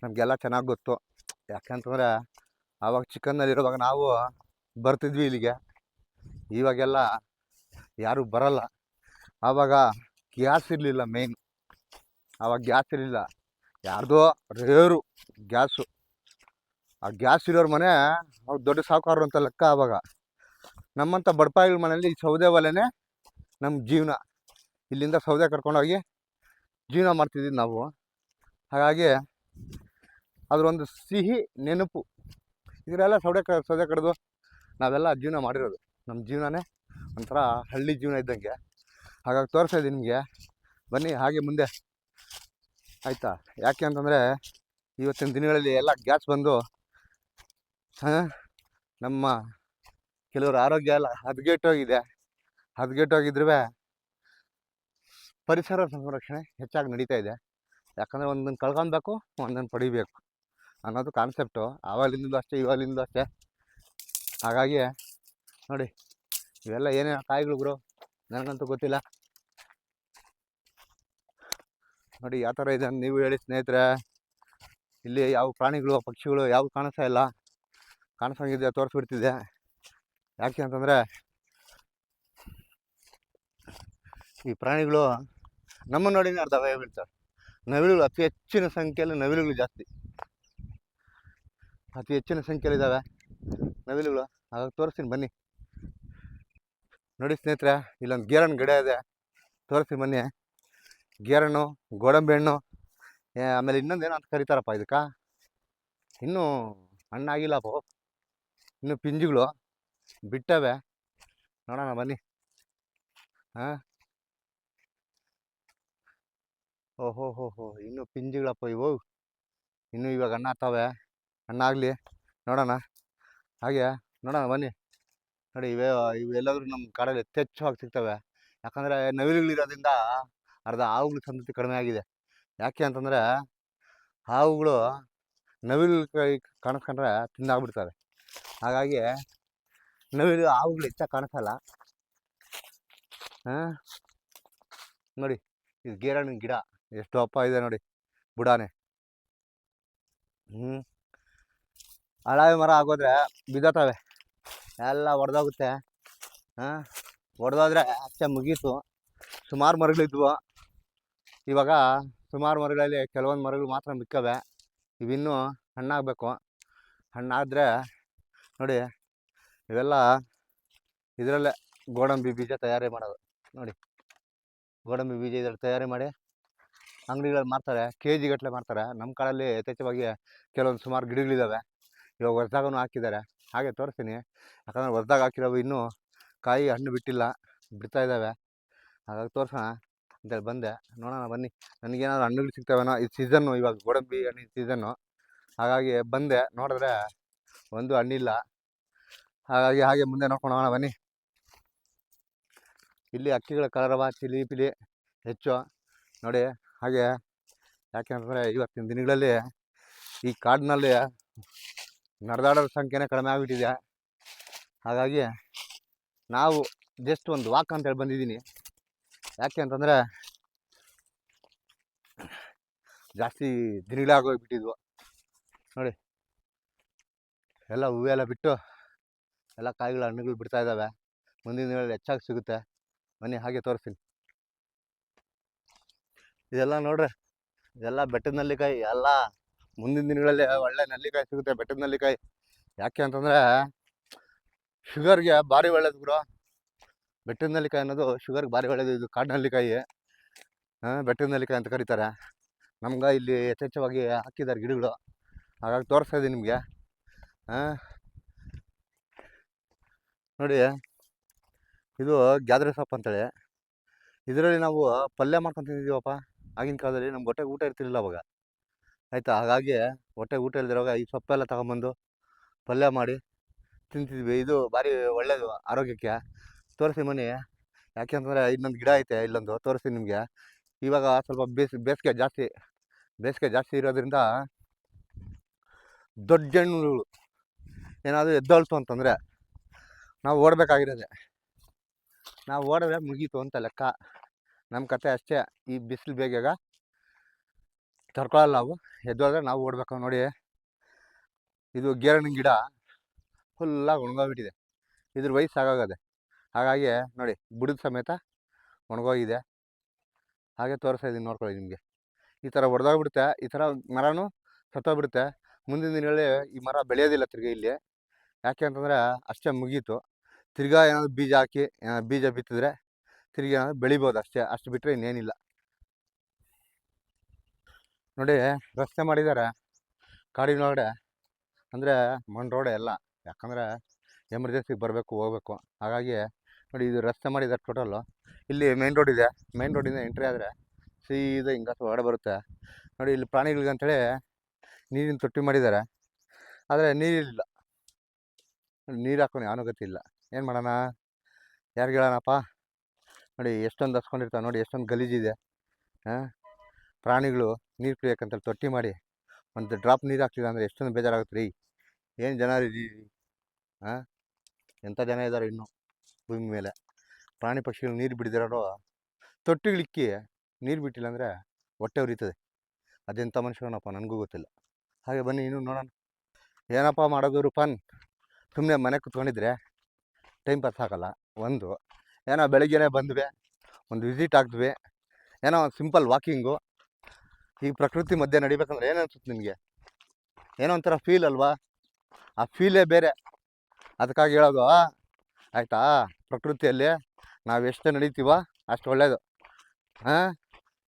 ನಮಗೆಲ್ಲ ಚೆನ್ನಾಗಿ ಗೊತ್ತು. ಯಾಕೆಂತಂದರೆ ಆವಾಗ ಚಿಕ್ಕಂದಲ್ಲಿರುವಾಗ ನಾವು ಬರ್ತಿದ್ವಿ ಇಲ್ಲಿಗೆ, ಇವಾಗೆಲ್ಲ ಯಾರೂ ಬರಲ್ಲ. ಆವಾಗ ಗ್ಯಾಸ್ ಇರಲಿಲ್ಲ, ಮೇಯ್ನ್ ಆವಾಗ ಗ್ಯಾಸ್ ಇರಲಿಲ್ಲ, ಯಾರ್ದೋ ರೇರು ಗ್ಯಾಸು. ಆ ಗ್ಯಾಸ್ ಇರೋರ ಮನೆ ಅವ್ರು ದೊಡ್ಡ ಸಾಹುಕಾರರು ಅಂತ ಲೆಕ್ಕ. ಆವಾಗ ನಮ್ಮಂಥ ಬಡಪಾಯಿಗಳ ಮನೆಯಲ್ಲಿ ಸೌದೆ ಒಲೆನೇ ನಮ್ಮ ಜೀವನ. ಇಲ್ಲಿಂದ ಸೌದೆ ಕರ್ಕೊಂಡೋಗಿ ಜೀವನ ಮಾಡ್ತಿದ್ವಿ ನಾವು. ಹಾಗಾಗಿ ಅದರೊಂದು ಸಿಹಿ ನೆನಪು. ಇದರೆಲ್ಲ ಸೌದೆ ಕಡ್ದು ನಾವೆಲ್ಲ ಜೀವನ ಮಾಡಿರೋದು. ನಮ್ಮ ಜೀವನನೇ ಒಂಥರ ಹಳ್ಳಿ ಜೀವನ ಇದ್ದಂಗೆ. ಹಾಗಾಗಿ ತೋರಿಸ್ತಾ ಇದ್ದೀನಿ ನಿಮಗೆ, ಬನ್ನಿ ಹಾಗೆ ಮುಂದೆ, ಆಯಿತಾ. ಯಾಕೆ ಅಂತಂದರೆ ಇವತ್ತಿನ ದಿನಗಳಲ್ಲಿ ಎಲ್ಲ ಗ್ಯಾಸ್ ಬಂದು ನಮ್ಮ ಕೆಲವ್ರ ಆರೋಗ್ಯ ಎಲ್ಲ ಹದಗೆಟ್ಟೋಗಿದ್ರೂ ಪರಿಸರ ಸಂರಕ್ಷಣೆ ಹೆಚ್ಚಾಗಿ ನಡೀತಾ ಇದೆ. ಯಾಕಂದರೆ ಒಂದನ್ನು ಕಳ್ಕೊಬೇಕು, ಒಂದನ್ನು ಪಡಿಬೇಕು ಅನ್ನೋದು ಕಾನ್ಸೆಪ್ಟು. ಆವಾಗಲಿಂದಲೂ ಅಷ್ಟೇ, ಇವಾಗಲಿಂದಲೂ ಅಷ್ಟೇ. ಹಾಗಾಗಿ ನೋಡಿ, ಇವೆಲ್ಲ ಏನೇನು ಕಾಯಿಗಳು ಗುರು ನನಗಂತೂ ಗೊತ್ತಿಲ್ಲ. ನೋಡಿ ಯಾವ ಥರ ಇದೆ ಅಂತ ನೀವು ಹೇಳಿ ಸ್ನೇಹಿತರೆ. ಇಲ್ಲಿ ಯಾವ ಪ್ರಾಣಿಗಳು ಪಕ್ಷಿಗಳು ಯಾವ ಕಾಣಿಸ್ತಾ ಇಲ್ಲ, ಕಾಣಿಸೋಂಗಿದ್ರೆ ತೋರಿಸ್ಬಿಡ್ತಿದ್ದೆ. ಯಾಕೆ ಅಂತಂದರೆ ಈ ಪ್ರಾಣಿಗಳು ನಮ್ಮ ನೋಡಿನೇ ಅರ್ಧ ಭಯ ಬೀಳ್ತವೆ. ನವಿಲುಗಳು ಅತಿ ಹೆಚ್ಚಿನ ಸಂಖ್ಯೆಯಲ್ಲಿ ನವಿಲುಗಳು ಜಾಸ್ತಿ, ಅತಿ ಹೆಚ್ಚಿನ ಸಂಖ್ಯೆಯಲ್ಲಿದ್ದಾವೆ ನವಿಲುಗಳು. ಹಾಗಾಗಿ ತೋರಿಸ್ತೀನಿ ಬನ್ನಿ. ನೋಡಿ ಸ್ನೇಹಿತರೆ, ಇಲ್ಲೊಂದು ಗೇರಣ್ಣು ಗಿಡ ಇದೆ, ತೋರಿಸ್ತೀನಿ ಬನ್ನಿ. ಗೇರಣ್ಣು, ಗೋಡಂಬಿ ಹಣ್ಣು, ಆಮೇಲೆ ಇನ್ನೊಂದೇನೋ ಅಂತ ಕರೀತಾರಪ್ಪ ಇದಕ್ಕೆ, ಇನ್ನೂ ಹಣ್ಣಾಗಿಲ್ಲಪ್ಪು, ಇನ್ನೂ ಪಿಂಜುಗಳು ಬಿಟ್ಟವೆ. ನೋಡೋಣ ಬನ್ನಿ. ಓಹೋ ಇನ್ನೂ ಪಿಂಜುಗಳಪ್ಪ ಇವು, ಇನ್ನೂ ಇವಾಗ ಹಣ್ಣಾಗ್ತವೆ. ಹಣ್ಣಾಗಲಿ, ನೋಡೋಣ ಹಾಗೆ, ನೋಡೋಣ ಬನ್ನಿ. ನೋಡಿ ಇವೆಲ್ಲರೂ ನಮ್ಮ ಕಾಡಲ್ಲಿ ಯಥೇಚ್ಛವಾಗಿ ಸಿಗ್ತವೆ. ಯಾಕಂದರೆ ನವಿಲುಗಳಿರೋದ್ರಿಂದ ಅರ್ಧ ಹಾವುಗಳ ಸಂತತಿ ಕಡಿಮೆ ಆಗಿದೆ. ಯಾಕೆ ಅಂತಂದರೆ ಹಾವುಗಳು ನವಿಲು ಕಾಣಿಸ್ಕೊಂಡ್ರೆ ತಿಂದಾಗ್ಬಿಡ್ತವೆ. ಹಾಗಾಗಿ ಹಾವುಗಳು ಹೆಚ್ಚಾಗಿ ಕಾಣಿಸಲ್ಲ. ನೋಡಿ ಇದು ಗೇರಣ್ಣಿನ ಗಿಡ ಎಷ್ಟು ದಪ್ಪ ಇದೆ ನೋಡಿ, ಬುಡಾನೆ. ಹಳಾವಿ ಮರ ಆಗೋದ್ರೆ ಬಿದ್ದೋತವೆ, ಎಲ್ಲ ಒಡೆದೋಗುತ್ತೆ. ಒಡೆದೋದ್ರೆ ಅಷ್ಟೇ ಮುಗೀತು. ಸುಮಾರು ಮರಗಳಿದ್ವು, ಇವಾಗ ಸುಮಾರು ಮರಗಳಲ್ಲಿ ಕೆಲವೊಂದು ಮರಗಳು ಮಾತ್ರ ಮಿಕ್ಕವೆ. ಇವಿನ್ನೂ ಹಣ್ಣಾಗಬೇಕು. ಹಣ್ಣಾದರೆ ನೋಡಿ, ಇವೆಲ್ಲ ಇದರಲ್ಲೇ ಗೋಡಂಬಿ ಬೀಜ ತಯಾರಿ ಮಾಡೋದು. ನೋಡಿ, ಗೋಡಂಬಿ ಬೀಜ ಇದರಲ್ಲಿ ತಯಾರಿ ಮಾಡಿ ಅಂಗಡಿಗಳಲ್ಲಿ ಮಾರ್ತಾರೆ, KG ಗಟ್ಟಲೆ ಮಾರ್ತಾರೆ. ನಮ್ಮ ಕಾಡಲ್ಲಿ ಯಥೇಚ್ಛವಾಗಿ ಕೆಲವೊಂದು ಸುಮಾರು ಗಿಡಗಳಿದ್ದಾವೆ. ಇವಾಗ ಹೊಸದಾಗೂ ಹಾಕಿದ್ದಾರೆ, ಹಾಗೆ ತೋರಿಸ್ತೀನಿ. ಯಾಕಂದರೆ ಹೊಸದಾಗ ಹಾಕಿರೋವು ಇನ್ನೂ ಕಾಯಿ ಹಣ್ಣು ಬಿಟ್ಟಿಲ್ಲ, ಬಿಡ್ತಾ ಇದ್ದಾವೆ. ಹಾಗಾಗಿ ತೋರಿಸೋಣ ಅಂತೇಳಿ ಬಂದೆ. ನೋಡೋಣ ಬನ್ನಿ, ನನಗೇನಾದ್ರು ಹಣ್ಣುಗಳು ಸಿಗ್ತಾವೇನೋ. ಇದು ಸೀಸನ್ನು, ಇವಾಗ ಗೋಡಂಬಿ ಹಣ್ಣಿನ ಸೀಸನ್ನು. ಹಾಗಾಗಿ ಬಂದೆ, ನೋಡಿದ್ರೆ ಒಂದು ಹಣ್ಣಿಲ್ಲ. ಹಾಗಾಗಿ ಹಾಗೆ ಮುಂದೆ ನೋಡ್ಕೊಂಡು ಹೋಗೋಣ ಬನ್ನಿ. ಇಲ್ಲಿ ಹಕ್ಕಿಗಳ ಕಲರವ ಚಿಲಿಪಿಲಿ ಹೆಚ್ಚು ನೋಡಿ. ಹಾಗೆ ಯಾಕೆ ಅಂತಂದರೆ ಇವತ್ತಿನ ದಿನಗಳಲ್ಲಿ ಈ ಕಾಡಿನಲ್ಲಿ ನಡೆದಾಡೋರ ಸಂಖ್ಯೆನೇ ಕಡಿಮೆ ಆಗಿಬಿಟ್ಟಿದೆ. ಹಾಗಾಗಿ ನಾವು ಜಸ್ಟ್ ಒಂದು ವಾಕ್ ಅಂತೇಳಿ ಬಂದಿದ್ದೀನಿ. ಯಾಕೆ ಅಂತಂದರೆ ಜಾಸ್ತಿ ದಿನಗಳಾಗೋಗ್ಬಿಟ್ಟಿದ್ವು ನೋಡಿ. ಎಲ್ಲ ಹೂವೆಲ್ಲ ಬಿಟ್ಟು ಎಲ್ಲ ಕಾಯಿಗಳು ಹಣ್ಣುಗಳು ಬಿಡ್ತಾ ಇದ್ದಾವೆ. ಮುಂದಿನ ದಿನಗಳಲ್ಲಿ ಹೆಚ್ಚಾಗಿ ಸಿಗುತ್ತೆ, ಬನ್ನಿ ಹಾಗೆ ತೋರಿಸ್ತೀನಿ. ಇದೆಲ್ಲ ನೋಡ್ರಿ, ಇದೆಲ್ಲ ಬೆಟ್ಟದ ನೆಲ್ಲಿಕಾಯಿ. ಎಲ್ಲ ಮುಂದಿನ ದಿನಗಳಲ್ಲಿ ಒಳ್ಳೆ ನೆಲ್ಲಿಕಾಯಿ ಸಿಗುತ್ತೆ, ಬೆಟ್ಟದ ನೆಲ್ಲಿಕಾಯಿ. ಯಾಕೆ ಅಂತಂದರೆ ಶುಗರ್ಗೆ ಭಾರಿ ಒಳ್ಳೇದು ಗುರು. ಬೆಟ್ಟದ ನೆಲ್ಲಿಕಾಯಿ ಅನ್ನೋದು ಶುಗರ್ಗೆ ಭಾರಿ ಒಳ್ಳೇದು. ಇದು ಕಾಡು ನೆಲ್ಲಿಕಾಯಿ, ಬೆಟ್ಟದ ನೆಲ್ಲಿಕಾಯಿ ಅಂತ ಕರೀತಾರೆ. ನಮ್ಗೆ ಇಲ್ಲಿ ಯಥೇಚ್ಛವಾಗಿ ಹಾಕಿದ್ದಾರೆ ಗಿಡಗಳು, ಹಾಗಾಗಿ ತೋರಿಸ್ತಾ ಇದ್ದೀನಿ ನಿಮಗೆ. ನೋಡಿ, ಇದು ಗ್ಯಾದ್ರೆ ಸೊಪ್ಪು ಅಂತೇಳಿ. ಇದರಲ್ಲಿ ನಾವು ಪಲ್ಯ ಮಾಡ್ಕೊಂಡು ತಿಂದಿದ್ದೀವಪ್ಪ. ಆಗಿನ ಕಾಲದಲ್ಲಿ ನಮ್ಗೆ ಹೊಟ್ಟೆಗೆ ಊಟ ಇರ್ತಿರ್ಲಿಲ್ಲ ಅವಾಗ, ಆಯಿತಾ. ಹಾಗಾಗಿ ಹೊಟ್ಟೆಗೆ ಊಟ ಇಲ್ದಿರೋವಾಗ ಈ ಸೊಪ್ಪೆಲ್ಲ ತಗೊಂಬಂದು ಪಲ್ಯ ಮಾಡಿ ತಿಂತಿದ್ವಿ. ಇದು ಭಾರಿ ಒಳ್ಳೆಯದು ಆರೋಗ್ಯಕ್ಕೆ. ತೋರಿಸಿ ಮನೆ, ಯಾಕೆಂತಂದರೆ ಇನ್ನೊಂದು ಗಿಡ ಐತೆ ಇಲ್ಲೊಂದು, ತೋರಿಸ್ತೀನಿ ನಿಮಗೆ. ಇವಾಗ ಸ್ವಲ್ಪ ಬೇಸಿಗೆ ಜಾಸ್ತಿ ಇರೋದ್ರಿಂದ ದೊಡ್ಡ ಹಣ್ಣುಗಳು ಏನಾದರೂ ಎದ್ದೊಳ್ತು ಅಂತಂದರೆ ನಾವು ಓಡಬೇಕಾಗಿರೋದೆ. ನಾವು ಓಡಿದ್ರೆ ಮುಗೀತು ಅಂತ ಲೆಕ್ಕ. ನಮ್ಮ ಕತೆ ಅಷ್ಟೇ. ಈ ಬಿಸಿಲು ಬೇಗ ತಡ್ಕೊಳ್ಳಲ್ಲ ನಾವು. ಎದ್ದೋದ್ರೆ ನಾವು ಓಡಬೇಕು. ನೋಡಿ, ಇದು ಗೇರಣ್ಣಿನ ಗಿಡ ಫುಲ್ಲಾಗಿ ಒಣಗೋಗ್ಬಿಟ್ಟಿದೆ. ಇದ್ರ ವಯಸ್ಸಾಗೋಗದೆ. ಹಾಗಾಗಿ ನೋಡಿ, ಬುಡದ ಸಮೇತ ಒಣಗೋಗಿದೆ. ಹಾಗೆ ತೋರಿಸ್ತಾ ಇದ್ದೀನಿ, ನೋಡ್ಕೊಳ್ಳಿ. ನಿಮಗೆ ಈ ಥರ ಹೊಡೆದೋಗ್ಬಿಡುತ್ತೆ. ಈ ಥರ ಮರನೂ ಸತ್ತೋಗ್ಬಿಡುತ್ತೆ. ಮುಂದಿನ ದಿನಗಳಲ್ಲಿ ಈ ಮರ ಬೆಳೆಯೋದಿಲ್ಲ ತಿರ್ಗಿ ಇಲ್ಲಿ. ಯಾಕೆ ಅಂತಂದರೆ ಅಷ್ಟೇ, ಮುಗೀತು. ತಿರ್ಗಾ ಏನಾದರೂ ಬೀಜ ಹಾಕಿ ಬೀಜ ಬಿತ್ತಿದ್ರೆ ತಿರ್ಗಿ ಏನಾದರೂ ಬೆಳಿಬೋದು ಅಷ್ಟೇ. ಅಷ್ಟು ಬಿಟ್ಟರೆ ಇನ್ನೇನಿಲ್ಲ. ನೋಡಿ, ರಸ್ತೆ ಮಾಡಿದ್ದಾರೆ ಕಾಡಿನೊಳಗಡೆ. ಅಂದರೆ ಮಣ್ಣು ರೋಡೆ ಎಲ್ಲ. ಯಾಕಂದರೆ ಎಮರ್ಜೆನ್ಸಿಗೆ ಬರಬೇಕು ಹೋಗ್ಬೇಕು. ಹಾಗಾಗಿ ನೋಡಿ, ಇದು ರಸ್ತೆ ಮಾಡಿದ್ದಾರೆ ಟೋಟಲ್ಲು. ಇಲ್ಲಿ ಮೇನ್ ರೋಡ್ ಇದೆ. ಮೇನ್ ರೋಡಿಂದ ಎಂಟ್ರಿ ಆದರೆ ಸೀದಾ ಹಿಂಗೆ ಹೊರಗಡೆ ಬರುತ್ತೆ. ನೋಡಿ, ಇಲ್ಲಿ ಪ್ರಾಣಿಗಳಿಗಂತೇಳಿ ನೀರಿನ ತೊಟ್ಟಿ ಮಾಡಿದ್ದಾರೆ. ಆದರೆ ನೀರಿಲ್ಲ. ನೀರು ಹಾಕೋಣ ಅನುಗತಿ ಇಲ್ಲ. ಏನು ಮಾಡೋಣ, ಯಾರಿಗೆ ಹೇಳೋಣಪ್ಪ. ನೋಡಿ, ಎಷ್ಟೊಂದು ಹಸ್ಕೊಂಡಿರ್ತಾವೆ. ನೋಡಿ, ಎಷ್ಟೊಂದು ಗಲೀಜಿದೆ. ಪ್ರಾಣಿಗಳು ನೀರು ಕುಡಿಯೋಕ್ಕಂತ ತೊಟ್ಟಿ ಮಾಡಿ ಒಂದು ಡ್ರಾಪ್ ನೀರು ಹಾಕ್ಲಿಲ್ಲ ಅಂದರೆ ಎಷ್ಟೊಂದು ಬೇಜಾರಾಗುತ್ತೆ ರೀ. ಏನು ಜನ ರೀ, ಎಂಥ ಜನ ಇದ್ದಾರೆ ಇನ್ನೂ ಭೂಮಿ ಮೇಲೆ. ಪ್ರಾಣಿ ಪಕ್ಷಿಗಳು ನೀರು ಬಿಡದಿರೋರು ತೊಟ್ಟಿಗಳಿಕ್ಕಿ ನೀರು ಬಿಟ್ಟಿಲ್ಲ ಅಂದರೆ ಹೊಟ್ಟೆ ಉರಿತದೆ. ಅದೆಂಥ ಮನುಷ್ಯನಪ್ಪ, ನನಗೂ ಗೊತ್ತಿಲ್ಲ. ಹಾಗೆ ಬನ್ನಿ ಇನ್ನೂ ನೋಡೋಣ. ಏನಪ್ಪ ಮಾಡೋದು ರೂಪನ್, ಸುಮ್ಮನೆ ಮನೆ ಕುತ್ಕೊಂಡಿದ್ರೆ ಟೈಮ್ ಪಾಸ್ ಆಗಲ್ಲ. ಏನೋ ಬೆಳಗ್ಗೆನೇ ಬಂದ್ವಿ, ಒಂದು ವಿಸಿಟ್ ಆಗ್ದ್ವಿ, ಏನೋ ಒಂದು ಸಿಂಪಲ್ ವಾಕಿಂಗು. ಈ ಪ್ರಕೃತಿ ಮಧ್ಯೆ ನಡಿಬೇಕಂದ್ರೆ ಏನು ಅನ್ಸುತ್ತೆ ನಿಮಗೆ? ಏನೋ ಒಂಥರ ಫೀಲ್ ಅಲ್ವಾ? ಆ ಫೀಲೇ ಬೇರೆ. ಅದಕ್ಕಾಗಿ ಹೇಳೋದು, ಆಯಿತಾ. ಪ್ರಕೃತಿಯಲ್ಲಿ ನಾವು ಎಷ್ಟು ನಡೀತೀವೋ ಅಷ್ಟು ಒಳ್ಳೆಯದು.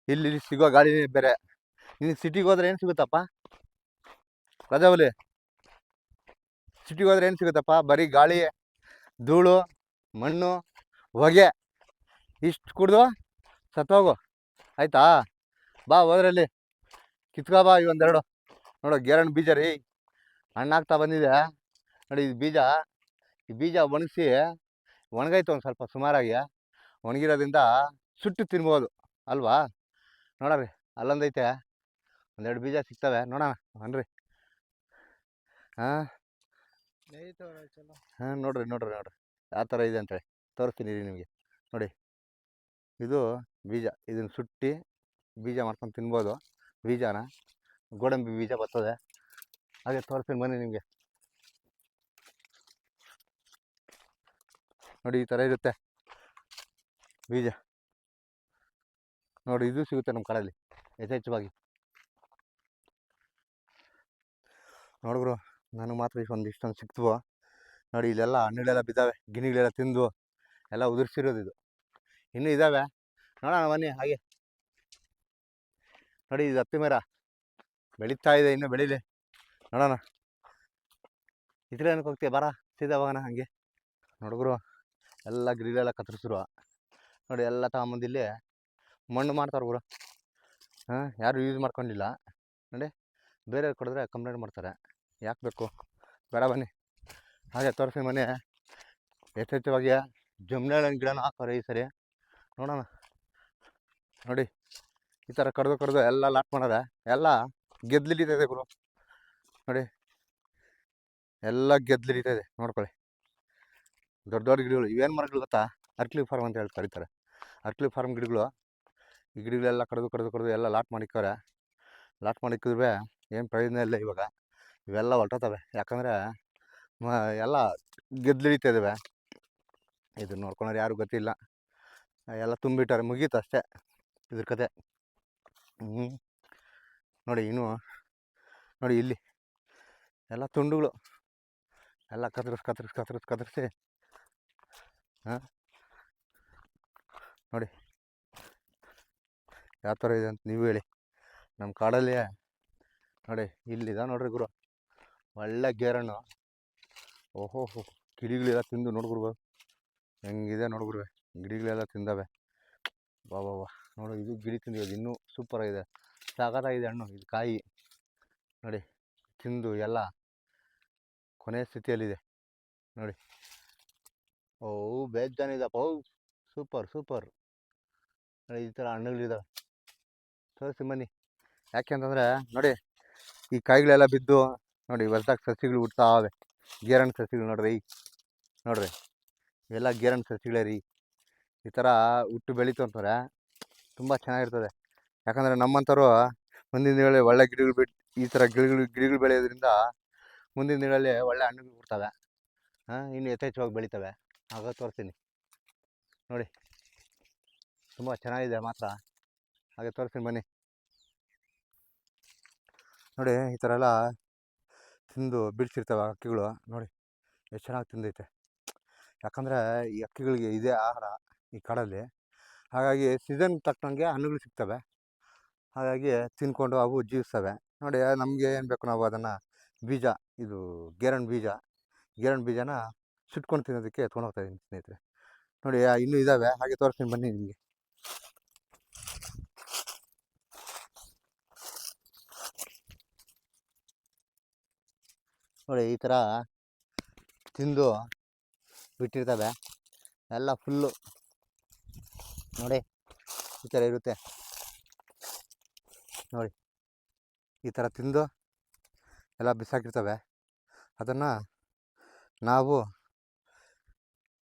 ಇಲ್ಲಿ ಸಿಗೋ ಗಾಳಿನೇ ಬೇರೆ. ಇನ್ನು ಸಿಟಿಗೆ ಹೋದ್ರೆ ಏನು ಸಿಗುತ್ತಪ್ಪ ರಜಾವಲಿ? ಸಿಟಿಗೆ ಹೋದ್ರೆ ಏನು ಸಿಗುತ್ತಪ್ಪ? ಬರೀ ಗಾಳಿ, ಧೂಳು, ಮಣ್ಣು, ಹೊಗೆ. ಇಷ್ಟು ಕುಡ್ದು ಸತ್ತೋಗು, ಆಯಿತಾ. ಬಾ, ಹೋದ್ರಲ್ಲಿ ಕಿತ್ಕೊ ಬಾ ಒಂದೆರಡು. ನೋಡು, ಗೇರಣ್ಣು ಬೀಜ ರೀ, ಹಣ್ಣಾಗ್ತಾ ಬಂದಿದೆ. ನೋಡಿ, ಈ ಬೀಜ ಒಣಗೈತೆ ಒಂದು ಸ್ವಲ್ಪ ಸುಮಾರಾಗಿ. ಒಣಗಿರೋದ್ರಿಂದ ಸುಟ್ಟು ತಿನ್ಬೋದು ಅಲ್ವಾ? ನೋಡ್ರಿ, ಅಲ್ಲೊಂದೈತೆ, ಒಂದೆರಡು ಬೀಜ ಸಿಗ್ತವೆ, ನೋಡೋಣ ಬನ್ನಿರಿ. ನೋಡ್ರಿ ಯಾವ ಥರ ಇದೆ ಅಂತೇಳಿ ತೋರಿಸ್ತೀನಿ ನಿಮಗೆ. ನೋಡಿ, ಇದು ಬೀಜ. ಇದನ್ನು ಸುಟ್ಟು ಬೀಜ ಮಾಡ್ಕೊಂಡು ತಿನ್ಬೋದು. ಬೀಜನ ಗೋಡಂಬಿ ಬೀಜ ಬರ್ತದೆ. ಹಾಗೆ ತೋರಿಸ್ತೀನಿ ಬನ್ನಿ ನಿಮಗೆ. ನೋಡಿ, ಈ ಥರ ಇರುತ್ತೆ ಬೀಜ. ನೋಡಿ, ಇದು ಸಿಗುತ್ತೆ ನಮ್ಮ ಕಾಡಲ್ಲಿ ಯಥೇಚ್ಛವಾಗಿ. ನೋಡಿದ್ರು, ನನಗೆ ಮಾತ್ರ ಇಷ್ಟೊಂದು ಸಿಕ್ತವು. ನೋಡಿ, ಇಲ್ಲೆಲ್ಲ ಹಣ್ಣುಗಳೆಲ್ಲ ಬಿದ್ದಾವೆ. ಗಿಣಿಗಳೆಲ್ಲ ತಿಂದು ಎಲ್ಲ ಉದುರಿಸಿರೋದು. ಇದು ಇನ್ನೂ ಇದ್ದಾವೆ, ನೋಡೋಣ ಬನ್ನಿ. ಹಾಗೆ ನೋಡಿ, ಇದು ಹತ್ತಿ ಮರ ಬೆಳೀತಾ ಇದೆ, ಇನ್ನೂ ಬೆಳೀಲಿ, ನೋಡೋಣ. ಇದ್ರೆ ಏನಕ್ಕೆ ಹೋಗ್ತೀಯ, ಬರ ಸೀದಾ ಹೋಗೋಣ. ಹಾಗೆ ನೋಡಿದ್ರು, ಎಲ್ಲ ಗಿರಿಗಳೆಲ್ಲ ಕತ್ತರಿಸಿರು. ನೋಡಿ, ಎಲ್ಲ ತಗೊಂಬಂದು ಇಲ್ಲಿ ಮಣ್ಣು ಮಾಡ್ತಾರೆ ಗುರು. ಯಾರು ಯೂಸ್ ಮಾಡ್ಕೊಂಡಿಲ್ಲ. ನೋಡಿ, ಬೇರೆ ಕೊಡಿದ್ರೆ ಕಂಪ್ಲೇಂಟ್ ಮಾಡ್ತಾರೆ. ಯಾಕೆ ಬೇಕು, ಬೇಡ ಬನ್ನಿ. ಹಾಗೆ ತೋರಿಸಿ ಮನೆ. ಯಥೇಚ್ಛವಾಗಿ ಜಮ್ನೆಳ್ಳಿನ ಗಿಡನ ಹಾಕೋರೆ ಈ ಸರಿ, ನೋಡೋಣ. ನೋಡಿ, ಈ ಥರ ಕಡ್ದು ಎಲ್ಲ ಲಾಟ್ ಮಾಡೋರೆ. ಎಲ್ಲ ಗೆದ್ಲಿಡಿತದೆ ಗುರು. ನೋಡಿ, ಎಲ್ಲ ಗೆದ್ಲಿಡಿತದೆ, ನೋಡ್ಕೊಳ್ಳಿ. ದೊಡ್ಡ ಗಿಡಗಳು. ಇವೇನು ಮರಗಳು ಗೊತ್ತಾ? ಅರ್ಕ್ಲಿ ಫಾರ್ಮ್ ಅಂತ ಹೇಳಿ ಕರೀತಾರೆ. ಅರ್ಕ್ಲಿ ಫಾರ್ಮ್ ಗಿಡಗಳು. ಈ ಗಿಡಗಳೆಲ್ಲ ಕಡ್ದು ಎಲ್ಲ ಲಾಟ್ ಮಾಡಿಕ್ಕವ್ರೆ. ಲಾಟ್ ಮಾಡಿಕ್ಕಿದ್ರೆ ಏನು ಪ್ರಯೋಜನ ಇಲ್ಲ ಇವಾಗ. ಇವೆಲ್ಲ ಹೊಲ್ಟೋತವೆ. ಯಾಕಂದರೆ ಎಲ್ಲ ಗೆದ್ಲಿಡಿತಾ ಇದ್ದಾವೆ. ಇದನ್ನ ನೋಡ್ಕೊಳೋರು ಯಾರು ಗೊತ್ತಿಲ್ಲ. ಎಲ್ಲ ತುಂಬಿಟ್ಟಾರೆ, ಮುಗೀತು ಅಷ್ಟೇ ಇದ್ರ ಕತೆ. ನೋಡಿ, ಇನ್ನೂ ನೋಡಿ, ಇಲ್ಲಿ ಎಲ್ಲ ತುಂಡುಗಳು ಎಲ್ಲ ಕತ್ತರಿಸಿ ನೋಡಿ ಯಾವ ಥರ ಇದೆ ಅಂತ ನೀವು ಹೇಳಿ. ನಮ್ಮ ಕಾಡಲ್ಲಿ ನೋಡಿ, ಇಲ್ಲಿದೆ ನೋಡ್ರಿ ಗುರು, ಒಳ್ಳೆ ಗೇರಣ್ಣು. ಓಹೋ, ಗಿಡಿಗಳೆಲ್ಲ ತಿಂದು ನೋಡ್ಗುರು ಹೆಂಗಿದೆ ನೋಡ್ಗುರು. ಗಿಡಿಗಳೆಲ್ಲ ತಿಂದವೆ. ವಾ ವಾ ವಾ ನೋಡು, ಇದು ಗಿಳಿ ತಿಂದಿರೋದು ಇನ್ನೂ ಸೂಪರಾಗಿದೆ, ಸಾಕಾಗಿದೆ ಹಣ್ಣು. ಇದು ಕಾಯಿ ನೋಡಿ, ತಿಂದು ಎಲ್ಲ ಕೊನೆಯ ಸ್ಥಿತಿಯಲ್ಲಿದೆ ನೋಡಿ. ಓ ಬೇಜಾನಿದಪ್ಪ, ಓ ಸೂಪರ್ ಸೂಪರ್ ನೋಡಿ. ಈ ಥರ ಹಣ್ಣುಗಳಿದಾವೆ, ತೋರಿಸಿ ಬನ್ನಿ. ಯಾಕೆ ಅಂತಂದರೆ ನೋಡಿ, ಈ ಕಾಯಿಗಳೆಲ್ಲ ಬಿದ್ದು ನೋಡಿ ಹೊಸ್ದಾಗಿ ಸಸಿಗಳು ಹುಟ್ತಾವೆ. ಗೇರಣ್ಣ ಸಸಿಗಳು ನೋಡ್ರಿ, ನೋಡ್ರಿ ಇವೆಲ್ಲ ಗೇರಣ್ಣ ಸಸಿಗಳೇ ರೀ. ಈ ಥರ ಹುಟ್ಟು ಬೆಳೀತು ಅಂತಾರೆ ತುಂಬ ಚೆನ್ನಾಗಿರ್ತದೆ. ಯಾಕಂದರೆ ನಮ್ಮಂಥವ್ರು ಮುಂದಿನ ದಿನಗಳಲ್ಲಿ ಒಳ್ಳೆ ಗಿಡಗಳು ಬಿಟ್ಟು ಈ ಥರ ಗಿಡಗಳು ಬೆಳೆಯೋದ್ರಿಂದ ಮುಂದಿನ ದಿನಗಳಲ್ಲಿ ಒಳ್ಳೆ ಹಣ್ಣುಗಳು ಬಿಡ್ತವೆ, ಇನ್ನು ಯಥೇಚ್ಛವಾಗಿ ಬೆಳೀತವೆ. ಆಗ ತೋರಿಸ್ತೀನಿ ನೋಡಿ, ತುಂಬ ಚೆನ್ನಾಗಿದೆ ಮಾತ್ರ. ಹಾಗೆ ತೋರಿಸ್ತೀನಿ ಬನ್ನಿ ನೋಡಿ. ಈ ಥರ ಎಲ್ಲ ತಿಂದು ಬಿಡಿಸಿರ್ತವೆ ಹಕ್ಕಿಗಳು ನೋಡಿ, ಎಷ್ಟು ಚೆನ್ನಾಗಿ ತಿಂದೈತೆ. ಯಾಕಂದರೆ ಈ ಹಕ್ಕಿಗಳಿಗೆ ಇದೇ ಆಹಾರ ಈ ಕಾಡಲ್ಲಿ. ಹಾಗಾಗಿ ಸೀಸನ್ ತಕ್ಕಂಗೆ ಹಣ್ಣುಗಳು ಸಿಗ್ತವೆ, ಹಾಗಾಗಿ ತಿಂದ್ಕೊಂಡು ಅವು ಜೀವಿಸ್ತವೆ ನೋಡಿ. ನಮಗೆ ಏನು ಬೇಕು ನಾವು ಅದನ್ನು ಬೀಜ, ಇದು ಗೇರಣ್ಣ ಬೀಜನ ಸುಟ್ಕೊಂಡು ತಿನ್ನೋದಕ್ಕೆ ತೊಗೊಂಡೋಗ್ತಾಯಿದ್ದೀನಿ ಸ್ನೇಹಿತರೆ. ನೋಡಿ ಇನ್ನೂ ಇದ್ದಾವೆ, ಹಾಗೆ ತೋರಿಸ್ತೀನಿ ಬನ್ನಿ ನಿಮಗೆ. ನೋಡಿ ಈ ಥರ ತಿಂದು ಬಿಟ್ಟಿರ್ತವೆ ಎಲ್ಲ ಫುಲ್ಲು ನೋಡಿ, ಈ ಥರ ಇರುತ್ತೆ ನೋಡಿ. ಈ ಥರ ತಿಂದು ಎಲ್ಲ ಬಿಸಾಕಿರ್ತವೆ. ಅದನ್ನು ನಾವು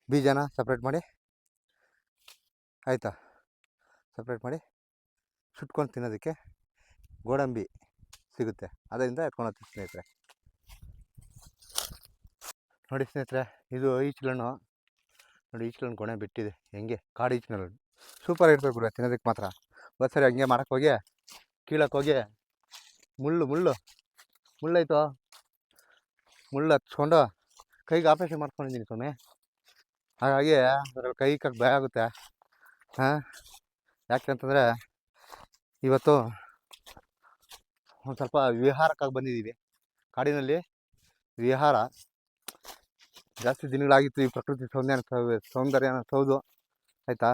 ಬೀಜನ ಸಪ್ರೇಟ್ ಮಾಡಿ, ಆಯಿತಾ, ಸಪ್ರೇಟ್ ಮಾಡಿ ಸುಟ್ಕೊಂಡು ತಿನ್ನೋದಕ್ಕೆ ಗೋಡಂಬಿ ಸಿಗುತ್ತೆ, ಅದರಿಂದ ಎತ್ಕೊಂಡು ಹೋಗ್ತೀವಿ ಸ್ನೇಹಿತರೆ. ನೋಡಿ ಸ್ನೇಹಿತರೆ, ಇದು ಈಚಲಣ್ಣು ನೋಡಿ, ಈಚಲಣ್ಣು ಕೊನೆ ಬಿಟ್ಟಿದೆ ಹೆಂಗೆ, ಕಾಡು ಈಚಲಣ್ಣು ಸೂಪರ್ ಇರ್ತದೆ ಗುರು ತಿನ್ನೋದಕ್ಕೆ ಮಾತ್ರ. ಸರಿ ಹಂಗೆ ಮಾಡೋಕ್ಕೆ ಹೋಗಿ ಕೀಳಕ್ಕೆ ಹೋಗಿ ಮುಳ್ಳೈತೋ, ಮುಳ್ಳು ಹಚ್ಕೊಂಡು ಕೈಗೆ ಆಪರೇಷನ್ ಮಾಡ್ಕೊಂಡಿದ್ದೀನಿ ಸ್ವಾಮಿ. ಹಾಗಾಗಿ ಅದ್ರಲ್ಲಿ ಕೈ ಕಕ್ಕೆ ಭಯ ಆಗುತ್ತೆ. ಯಾಕೆ ಅಂತಂದರೆ ಇವತ್ತು ಒಂದು ಸ್ವಲ್ಪ ವಿಹಾರಕ್ಕಾಗಿ ಬಂದಿದ್ದೀವಿ. ಕಾಡಿನಲ್ಲಿ ವಿಹಾರ ಜಾಸ್ತಿ ದಿನಗಳಾಗಿತ್ತು, ಈ ಪ್ರಕೃತಿ ಸೌಂದರ್ಯನ ಸೌದು ಆಯಿತಾ,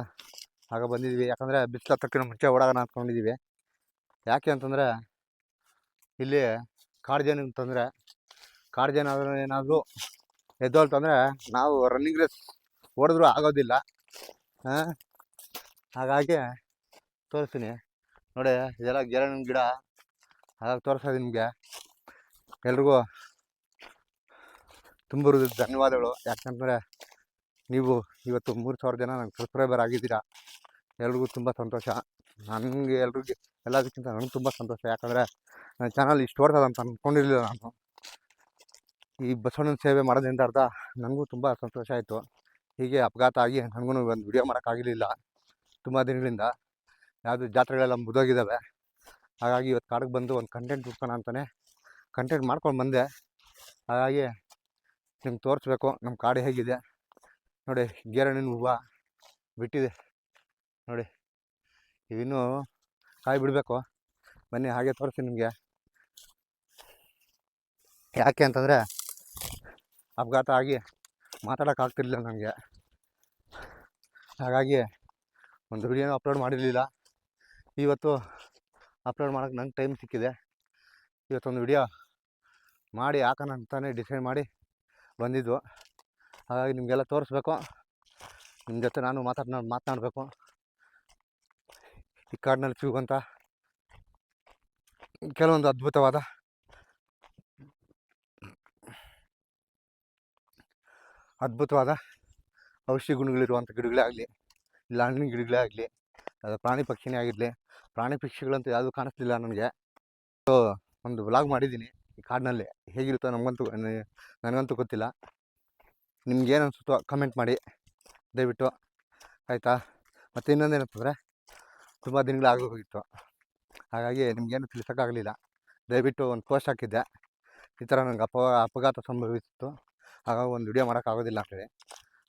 ಆಗ ಬಂದಿದ್ದೀವಿ. ಯಾಕಂದರೆ ಬಿಸಿಲು ಹತ್ತಕ್ಕಿಂತ ಮುಂಚೆ ಓಡೋಣ ಅಂದ್ಕೊಂಡಿದ್ದೀವಿ. ಯಾಕೆ ಅಂತಂದರೆ ಇಲ್ಲಿ ಕಾಡು ಜನ ಅಂತಂದರೆ, ಕಾಡು ಜನ ಏನಾದರೂ ಎದ್ದೋಳ್ತಂದರೆ ನಾವು ರನ್ನಿಂಗ್ ರೇಸ್ ಓಡಿದ್ರೂ ಆಗೋದಿಲ್ಲ. ಹಾಗಾಗಿ ತೋರಿಸ್ತೀನಿ ನೋಡಿ, ಇದೆಲ್ಲ ಗೇರಣ್ಣಿನ ಗಿಡ. ಹಾಗಾಗಿ ತೋರಿಸೋದು ನಿಮಗೆ. ಎಲ್ರಿಗೂ ತುಂಬ ಧನ್ಯವಾದಗಳು. ಯಾಕಂದರೆ ನೀವು ಇವತ್ತು 3000 ಜನ ನಂಗೆ ಸಬ್ಸ್ಕ್ರೈಬರ್ ಆಗಿದ್ದೀರಾ. ಎಲ್ರಿಗೂ ತುಂಬ ಸಂತೋಷ. ನನಗೆ ಎಲ್ಲದಕ್ಕಿಂತ ನನಗೆ ತುಂಬ ಸಂತೋಷ. ಯಾಕಂದರೆ ನನ್ನ ಚಾನಲ್ ಇಷ್ಟು ಓಡ್ತದೆ ಅಂತ ಅಂದ್ಕೊಂಡಿರಲಿಲ್ಲ ನಾನು. ಈ ಬಸವಣ್ಣನ ಸೇವೆ ಮಾಡೋದ್ರಿಂದ ಅರ್ಧ ನನಗೂ ತುಂಬ ಸಂತೋಷ ಆಯಿತು. ಹೀಗೆ ಅಪಘಾತ ಆಗಿ ನನಗೂ ಒಂದು ವಿಡಿಯೋ ಮಾಡೋಕ್ಕಾಗಲಿಲ್ಲ ತುಂಬ ದಿನಗಳಿಂದ. ಯಾವುದು ಜಾತ್ರೆಗಳೆಲ್ಲ ಮುಗಿದೋಗಿದ್ದಾವೆ. ಹಾಗಾಗಿ ಇವತ್ತು ಕಾಡಿಗೆ ಬಂದು ಒಂದು ಕಂಟೆಂಟ್ ಹುಡ್ಕೋಣ ಅಂತಲೇ ಕಂಟೆಂಟ್ ಮಾಡ್ಕೊಂಡು ಬಂದೆ. ಹಾಗಾಗಿ ನಿಮ್ಗೆ ತೋರಿಸ್ಬೇಕು ನಮ್ಮ ಕಾಡು ಹೇಗಿದೆ ನೋಡಿ. ಗೇರಣ್ಣಿನ ಹೂವು ಬಿಟ್ಟಿದೆ ನೋಡಿ, ಇವಿನ್ನೂ ಕಾಯಿ ಬಿಡಬೇಕು. ಬನ್ನಿ ಹಾಗೆ ತೋರಿಸ್ತೀನಿ ನಿಮಗೆ. ಯಾಕೆ ಅಂತಂದರೆ ಅಪಘಾತ ಆಗಿ ಮಾತಾಡೋಕ್ಕಾಗ್ತಿರ್ಲಿಲ್ಲ ನನಗೆ. ಹಾಗಾಗಿ ಒಂದು ವಿಡಿಯೋನ ಅಪ್ಲೋಡ್ ಮಾಡಿರಲಿಲ್ಲ. ಇವತ್ತು ಅಪ್ಲೋಡ್ ಮಾಡೋಕ್ಕೆ ನಂಗೆ ಟೈಮ್ ಸಿಕ್ಕಿದೆ. ಇವತ್ತೊಂದು ವಿಡಿಯೋ ಮಾಡಿ ಹಾಕೋಣ ಅಂತಲೇ ಡಿಸೈಡ್ ಮಾಡಿ ಬಂದಿದ್ದು. ಹಾಗಾಗಿ ನಿಮಗೆಲ್ಲ ತೋರಿಸ್ಬೇಕು, ನಿಮ್ಮ ಜೊತೆ ನಾನು ಮಾತನಾಡಬೇಕು. ಈ ಕಾಡಿನಲ್ಲಿ ಸಿಗುವಂಥ ಕೆಲವೊಂದು ಅದ್ಭುತವಾದ ಔಷಧಿ ಗುಣಗಳಿರುವಂಥ ಗಿಡಗಳೇ ಆಗಲಿ, ಇಲ್ಲ ಹಣ್ಣಿನ ಗಿಡಗಳೇ ಆಗಲಿ, ಅದು ಪ್ರಾಣಿ ಪಕ್ಷಿನೇ ಆಗಿರಲಿ. ಪ್ರಾಣಿ ಪಕ್ಷಿಗಳಂತೂ ಯಾವುದೂ ಕಾಣಿಸ್ತಿಲ್ಲ ನನಗೆ. ಒಂದು ವ್ಲಾಗ್ ಮಾಡಿದ್ದೀನಿ ಈ ಕಾಡಿನಲ್ಲಿ, ಹೇಗಿರುತ್ತೋ ನನಗಂತೂ ಗೊತ್ತಿಲ್ಲ. ನಿಮ್ಗೇನು ಅನಿಸುತ್ತೋ ಕಮೆಂಟ್ ಮಾಡಿ ದಯವಿಟ್ಟು, ಆಯಿತಾ. ಮತ್ತು ಇನ್ನೊಂದೇನಂತಂದರೆ ತುಂಬ ದಿನಗಳಾಗೋಗಿತ್ತು, ಹಾಗಾಗಿ ನಿಮಗೇನು ತಿಳಿಸೋಕ್ಕಾಗಲಿಲ್ಲ. ದಯವಿಟ್ಟು ಒಂದು ಪೋಸ್ಟ್ ಹಾಕಿದ್ದೆ, ಈ ಥರ ನನಗೆ ಅಪಘಾತ ಸಂಭವಿಸಿತ್ತು, ಹಾಗಾಗಿ ಒಂದು ವಿಡಿಯೋ ಮಾಡೋಕ್ಕಾಗೋದಿಲ್ಲ ಅಂತೇಳಿ.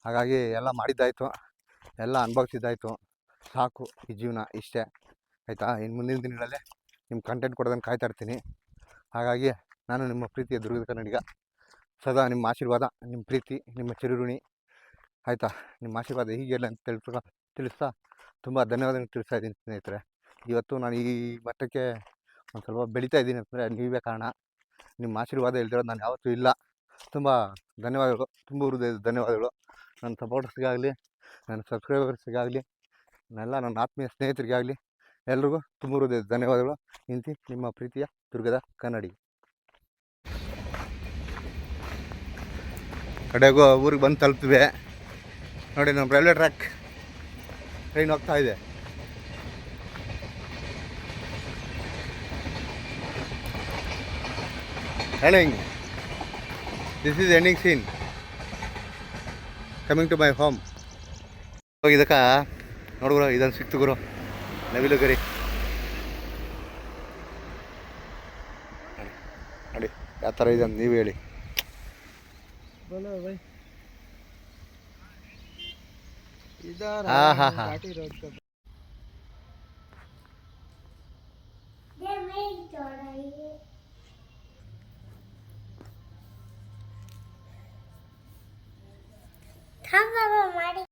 ಹಾಗಾಗಿ ಎಲ್ಲ ಮಾಡಿದ್ದಾಯಿತು, ಎಲ್ಲ ಅನುಭವಿಸಿದ್ದಾಯಿತು, ಸಾಕು ಈ ಜೀವನ ಇಷ್ಟೇ ಆಯಿತಾ. ಇನ್ನು ಮುಂದಿನ ದಿನಗಳಲ್ಲೇ ನಿಮ್ಮ ಕಂಟೆಂಟ್ ಕೊಡೋದನ್ನು ಕಾಯ್ತಾ ಇರ್ತೀನಿ. ಹಾಗಾಗಿ ನಾನು ನಿಮ್ಮ ಪ್ರೀತಿಯ ದುರ್ಗದ ಕನ್ನಡಿಗ, ಸದಾ ನಿಮ್ಮ ಆಶೀರ್ವಾದ, ನಿಮ್ಮ ಪ್ರೀತಿ, ನಿಮ್ಮ ಚಿರುಋಣಿ ಆಯಿತಾ. ನಿಮ್ಮ ಆಶೀರ್ವಾದ ಹೀಗೆ ಅಂತ ತಿಳಿಸ್ತಾ ತುಂಬ ಧನ್ಯವಾದಗಳು ತಿಳಿಸ್ತಾ ಇದ್ದೀನಿ ಸ್ನೇಹಿತರೆ. ಇವತ್ತು ನಾನು ಈ ಮಟ್ಟಕ್ಕೆ ಒಂದು ಸ್ವಲ್ಪ ಬೆಳೀತಾ ಇದ್ದೀನಿ ಅಂತಂದರೆ ನೀವೇ ಕಾರಣ. ನಿಮ್ಮ ಆಶೀರ್ವಾದ ಇಲ್ದಿರೋದು ನಾನು ಯಾವತ್ತೂ ಇಲ್ಲ. ತುಂಬ ಧನ್ಯವಾದಗಳು, ತುಂಬ ಹೃದಯದ ಧನ್ಯವಾದಗಳು. ನನ್ನ ಸಪೋರ್ಟರ್ಸ್ಗಾಗಲಿ, ನನ್ನ ಸಬ್ಸ್ಕ್ರೈಬರ್ಸ್ಗಾಗಲಿ, ನನ್ನ ಆತ್ಮೀಯ ಸ್ನೇಹಿತರಿಗಾಗಲಿ ಎಲ್ರಿಗೂ ತುಂಬ ಹೃದಯದ ಧನ್ಯವಾದಗಳು. ಇಂತಿ ನಿಮ್ಮ ಪ್ರೀತಿಯ ದುರ್ಗದ ಕನ್ನಡಿ. ಕಡೆಗೂ ಊರಿಗೆ ಬಂದು ತಲುಪ್ತಿವೆ ನೋಡಿ. ನಮ್ಮ ರೈಲ್ವೆ ಟ್ರ್ಯಾಕ್ ಟ್ರೈನ್ ಹೋಗ್ತಾ ಇದೆ. Ending. This is ending scene. Coming to my home. ಇದಕ್ಕ ನೋಡ್ಗುರು ಇದನ್ನು ಸಿಕ್ತು ಗುರು, ನವಿಲು ಗರಿ ನೋಡಿ ಯಾವ ಥರ ಇದೆ ಅಂತ ನೀವು ಹೇಳಿ. ಹಾ ಹಾ ಹಾ ಮಾಡಿ